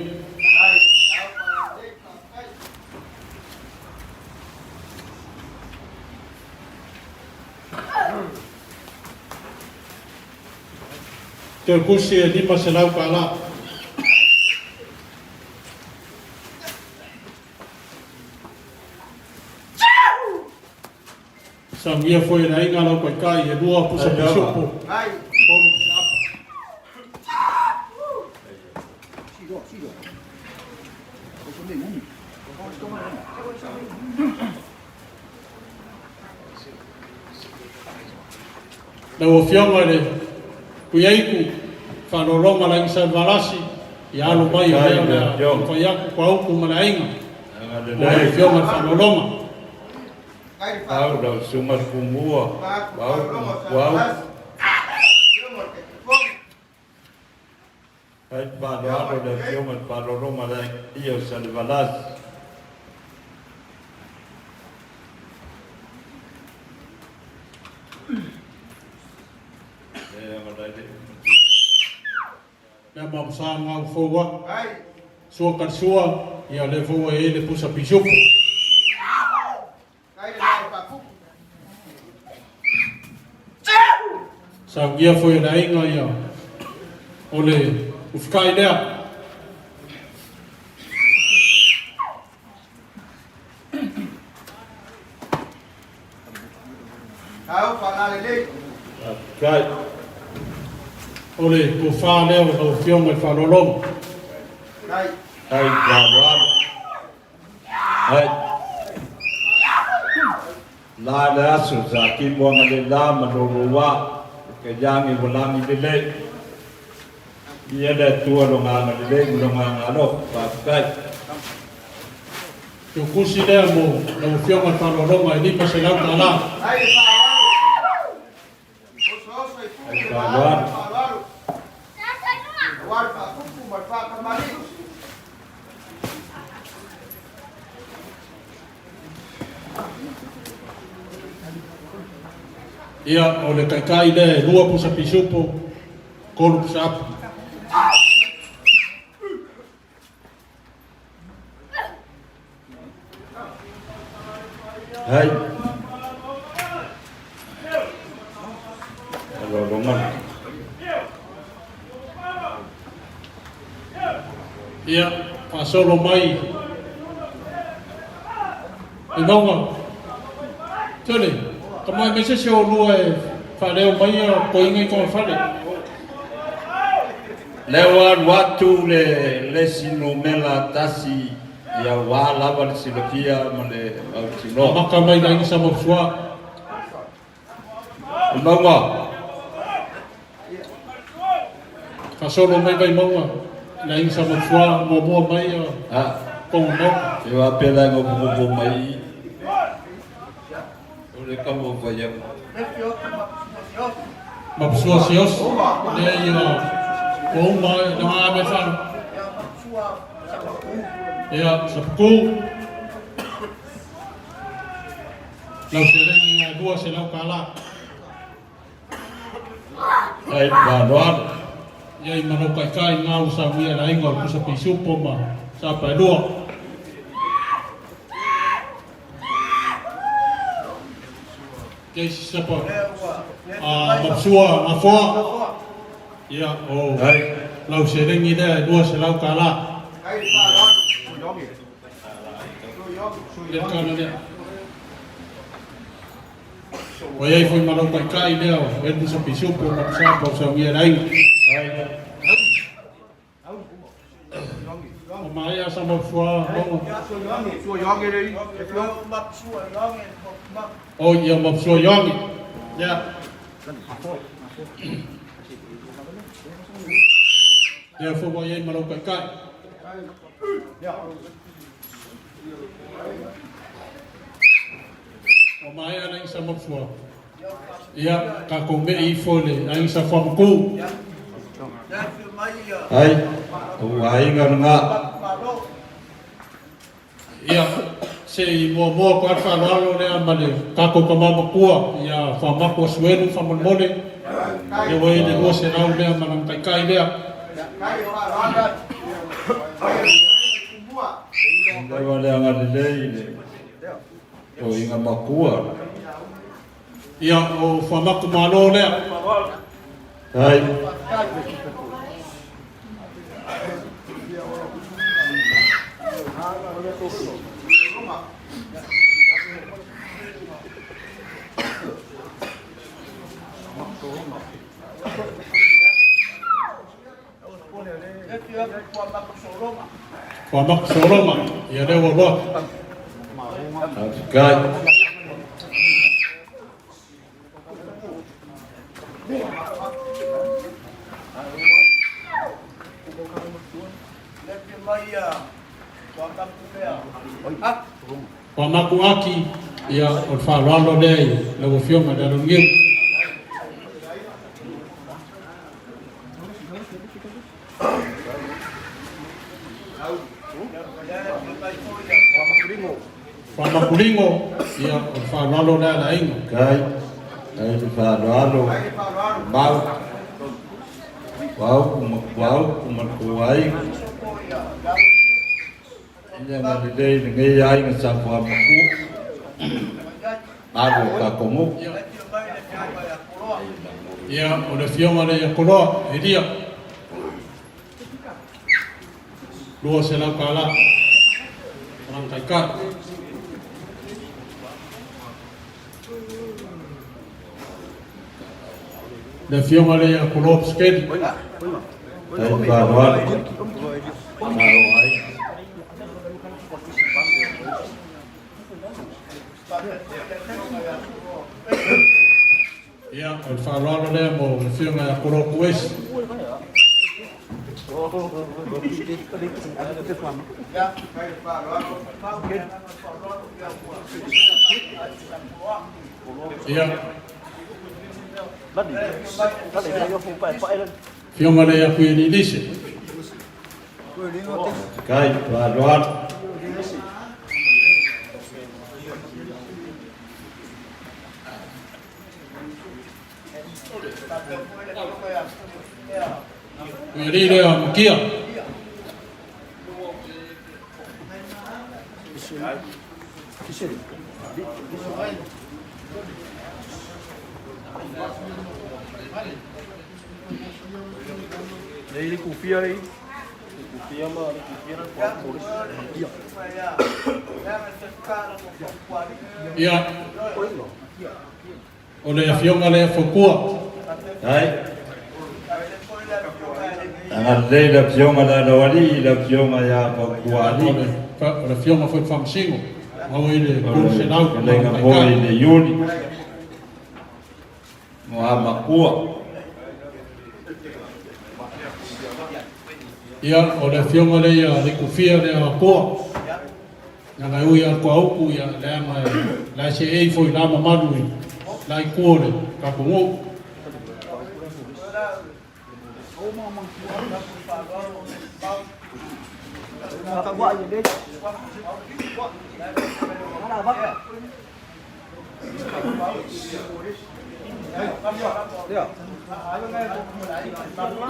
Te kusi e lima se lau ka la. Sa mia foi na inga lau kai kai e lua pusa pusupu. Na o whionga le kuiaiku Faaloaloga la isa valasi i alu mai o lea na whaiaku kwa uku mana inga o le whionga Faaloaloga. Au da suma kumua, au. Hai Faaloaloga da fioma Faaloaloga da ia sa le valas. Pea mausa ngau foua, sua karsua, ia le foua e le pusa pisupu. Sa gia foi na inga ia, o le ufkai lea. Kai. Ole ko whāleo no whionga Faaloaloga. Hai Faaloaloga. Hai. La le asu sa ki buanga le la manoroa ke jangi walangi le. Ia le tua longa le longa ngalo pa kai. Te kusi lea mo no whionga Faaloaloga e lima se lau ka la. Hai Faaloaloga. Ia o le kaikai le lua pusa pisupu, kolu pusa apu. Hai. Faaloaloga. Ia whasolo mai. E maunga. Tole, ka mai me se o lua e whaleo mai a koinga i kong whale. Lewa watu le sino mela tasi ia wa lava le silokia ma le au sino. Maka mai na ingisa mo sua. Maunga. Whasolo mai vai maunga. Na ingisa mo sua mo mua mai a kong mo. E wa pela ngo mai. Ole kamo vaya. Mapsua sios. Ne ia o mai na ame whanu. Ia sapuku. Lau se rengi ngā dua se lau ka la. Hai Faaloaloga. Ia i mano kai kai ngā usa mia na inga o kusa pisupo ma sa pai lua. Keisi sapa. Mapsua mafoa. Ia o. Hai. Lau se rengi lea dua se lau ka la. Ia kana lea. O iei foi mano kai kai lea o e kusa pisupo ma sa pa usa mia na inga. O mai a sa mapsua longa. O ia mapsua yongi. Ia. Ia fo iei mano kai kai. O mai a nang sa mapsua. Ia ka kome i fole nang sa whamaku. Hai. O ai nga. Ia se i mua ko ar whanalo lea male kako ka mamakua ia whamako suenu whamonmone ia wai le lua se rau lea manang kai kai lea Ngai wale anga lelei o inga makua. Ia o whamaku malo lea. Hai. Whamaku soroma. Ia rewa roa. Kai. Whamaku aki. Ia o Faaloaloga lea. Lau whionga lea rungiu. Whamakuringo. Ia o Faaloaloga lea la ingo. Kai. Ai te Faaloaloga. Mau. Wau kumakuai. Ia nga lelei ni ngai ai nga sapu amaku. Aru ka komu. Ia o le whionga lea koroa. E ria. Lua se lau ka la. Rangai ka. Le whionga lea koroa pskedi. Ai Faaloaloga. Mau ai. Ia o Faaloaloga lea mo le whionga lea koroa kuesi. Ia whionga lea kui ni lise. Kai Faaloaloga. Kui ri lea mukia. Đây củ pia đây. Củ pia mà củ pia nó có một Ia o le whionga lea whakua. Hai. Anga lei la pionga la roali la pionga ya pakuali. O le whionga whai whamsingo. Mau i le kuru se lau. Ka lenga poi le yuni. Moa makua. Ia o le whionga lea le kufia lea wakoa. Nga ui a kua uku ia lea mai. Lai se ei foi la mamadui. Lai kuore ka kungu.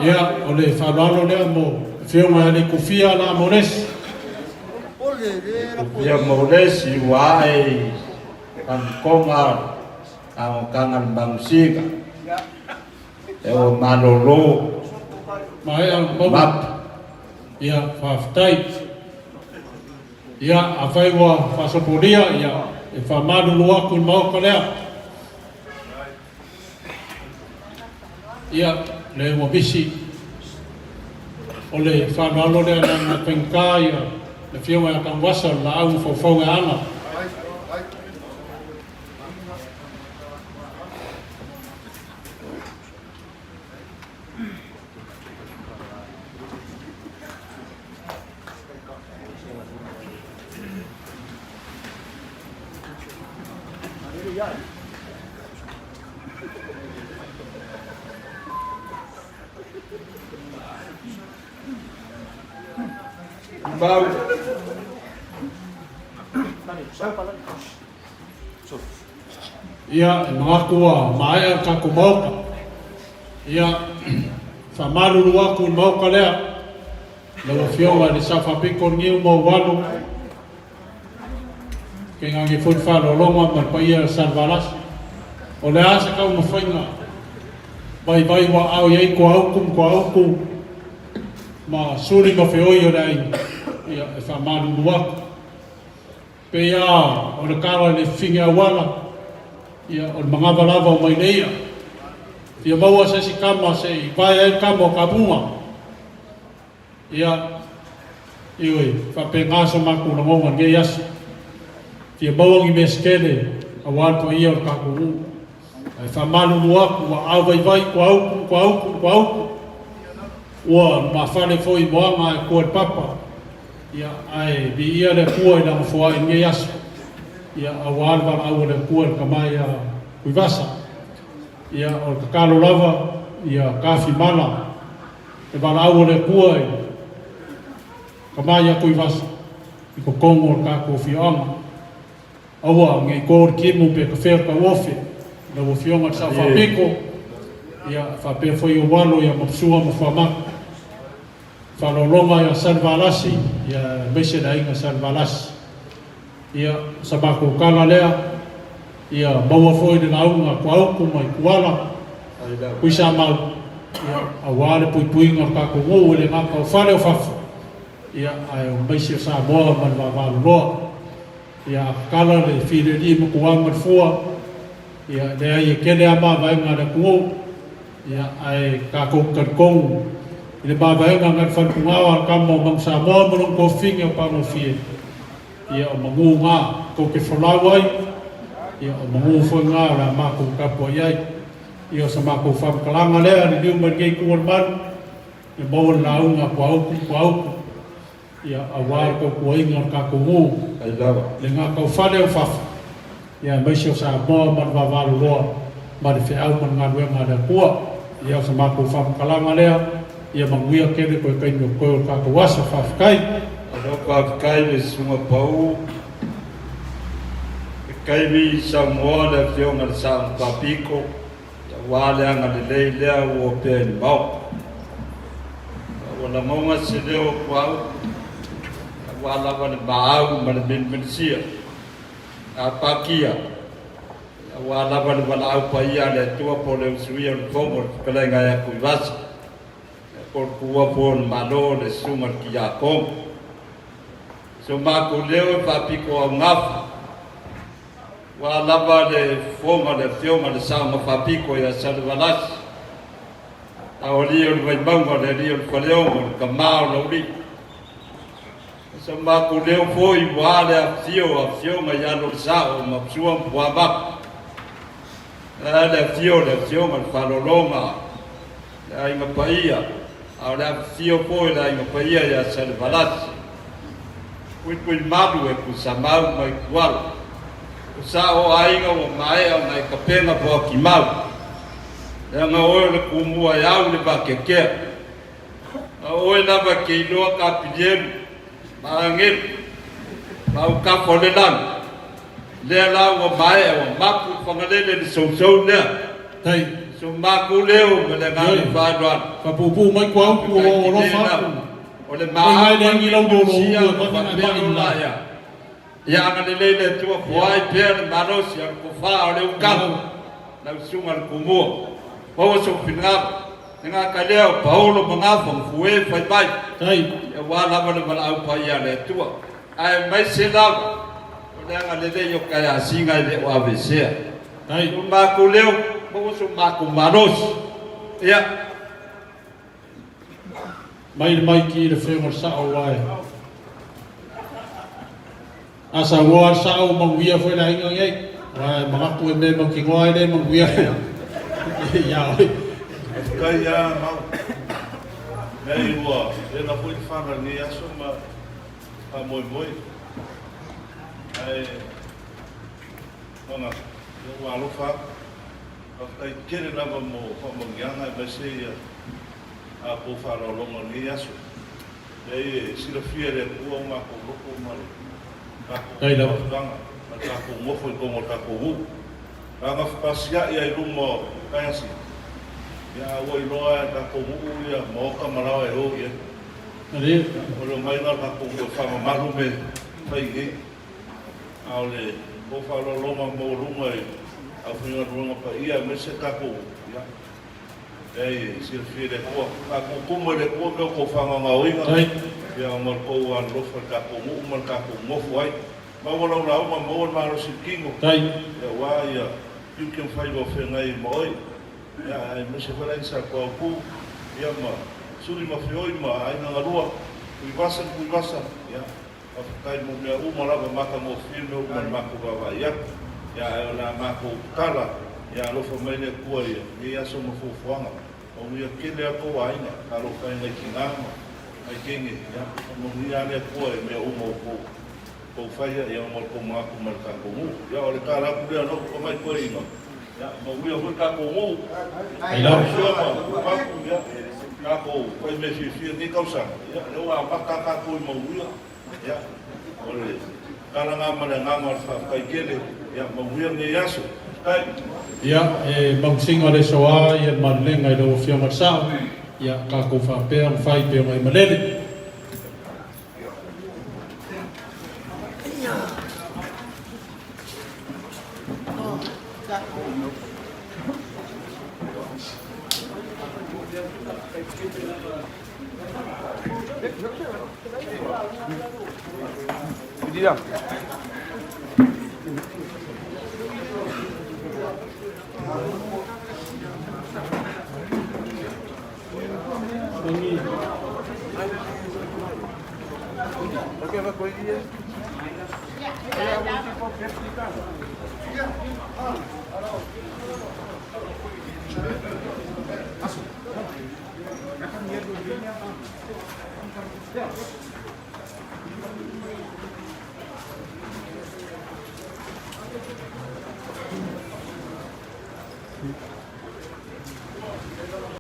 Ia o le Faaloaloga lea mo whionga le kufia la moresi. Ya molesi wae kan konga au kangal bangsiga. E malolo. Mai ang map. Ia whaftai. Ia a whaiwa whasoporia ia e whamadulu aku i mauka lea. Ia le ua bisi. O le Faaloaloga lea na penka ia le whionga a kanwasa la au whawhau e ana. Mau. Ia e mga kua maea ka kumauka. Ia whamalulu aku i mauka lea, lau fionga le sa whapiko ngiu mo walo, ke ngangi fut Faaloaloga ma paia San Valasi. O le asa kau mawhainga, vai wa au iei ko auku, ma suri ma whioi o rei, ia e whamalulu aku. Pe ia, o le kara le whingi awala, ia o le mangava lava o mai neia. Ia maua se si kama se i vai ai kama o kabunga. Ia, iwe, whape ngaso maku na ngonga nge yasu. Ia maua ngi meskele, a wanto ia o kakungu. Ai whamalulu aku, wa au vai ko auku. Ua mawhale foi moanga e kua papa. Ia ai bi ia le kua i nanga fua i nge yasu. Ia awalwa au le kua i kamai a Tuivasa. Ia o kakalo lava, ia kafi mala. E wala au le kua i kamai a Tuivasa. I ko kongo o kako whianga. Aua ngai kōr kimu pe ka whea ka wofe. Na wo whianga sa whapiko. Ia whapea whai o walo ia mapsua ma whamaka. Faaloaloga ia San Valasi, ia meise na inga San Valasi. Ia sa mako kala lea, ia maua foi de naunga ko auku mai kuala. Kui sa mau, ia awale puinga kako ngou ele ngaka o whare o whafu. Ia ai o meise sa moa man Faaloaloga. Ia kala le whire li mo kuanga fua. Ia le ai e kene ama vainga na kuo. Ia ai kako karkongu. Ile babaenga ngan whanpungawa kamo mang Samoa manong ko whinga o pamo fie. Ia o mangu ngā ko ke whalawai. Ia o mangu whanga la mako kapo iai. Ia o sa mako whamkalanga lea ni liu man gei kuan man. Ia maua na unga ko auku. Ia a wāi ko kua inga o kako ngū. Le ngā kau whane o whafu. Ia maisi o Samoa man Faaloaloga. Mare whiau man ngā ruenga na kua. Ia o sa mako whamkalanga lea. Ia manguia kene koe kaini o koe o kako wasa whawhikai. Ano whawhikai le sunga pau. E kaimi Samoa le whionga le sa mpapiko. Ia wale anga le lei lea ua pēr ni mau. Wana maunga se leo kuau. Ia wala wane maau ma le mensia. A pakia. Ia wala wane wala au paia le tua po le usuia le fongo le kalenga ya Tuivasa. Por kua pon malo le sungar ki ya kom. So mako leo e whapiko au ngafu. Wa lava le fonga le whionga le sama whapiko ia San Valasi. Au rio le waimaunga le rio le whaleonga le kamao la uri. So mako leo foi wale a whionga ia lo sao mapsua mpwamaka. Le whionga le Faaloaloga. Le inga paia. Ahora fio foi la inga paia ia San Valasi. Kui madu e ku samau mai kuala. Ku sa o ainga o mai au mai kapena po ki mau. E nga oe le kumua iau le bakekea. Oe lava ke iloa ka pilieru. Maangeru. Mau ka folelan. Lea lau o mai au maku whangalele le sousou lea. Tai. So mako leo me le ngāi whāduan. Whapupu mai ko auku o rofa. O le maa le ngi lau doro sia ua o whapero la ia. Ia anga le leile tua kuai pēr le marosi ar ko whā o le ukau. Nau sunga le kumua. Paua so whingaba. Ngā ka leo paolo mangafa ngfue whai mai. Tai. Ia wā lava le wala au pai a le tua. Ai mai se lava. O le anga le leo kai a singa i le o avesea. Tai. O mako leo. Paua so mako marosi. Ia. Mai ki le whenga sao wai. Asa wā sao manguia whai la inga ngai. Wai mangaku e me mangi ngoai le manguia. Ia oi. Kai ia mau. Nei ua, e na pui whanga ni aso ma moi. Ai, wanga, e ua alofa. Kai kere lava mo whamangianga e mai se ia. A po Faaloaloga ni aso. Nei sila fia le kua ma ko loko malu. Kai lava. Ma kako ngofo i kongo kako wu. Ranga whapasia ia i lumo kai asi. Ia oi loa ka kongu ia mo ka marau e o ia. Ale, O lo mai na ka kongu whama maru me whai ge. Ao le o Faaloaloga mo runga e au whinga runga pa ia me se ka kongu. Ia. Ei, sir fire ko ka kongu le ko me ko whanga ngā oinga. tai, Ia o mar kou an lofa ka kongu mar ka kongu mofu ai. Ma wala una au ma mo maro si kingo. tai, Ia wā ia you can find o whengai mo oi. Ia, ai me se whalai sa kua ku. Ia ma, suri ma whioi ma aina ngarua. Tuivasa. Ia, a whakai mo mea umarava maka mo whime umar mako wawa. Ia, ai o nā mako kala. Ia, lofa mai ne kua ia. Ia aso ma fufuanga. O ia kele a koa aina. Ka lo whai ngai ki ngāma. Ai kenge, ia. Mo ia ne kua e mea uma o kou. Kou whaia, ia o ko mako mar ka kongu. Ia, o le ka rapu rea no, ko mai koe inga. Ya, mau ia hui ka kongu. ai lau, Sua ma, paku ia. Ka kou, koe me whiwhia ni kausanga. Ia, leo a maka ka koe mau ia. Ia, ole. Karanga mana ngama whai kele. Ia, mau ia ni yaso. Kai. ia, mausinga le soa, ia malenga i lau whionga sao, ia, ka kou whapea, whai peo mai malele.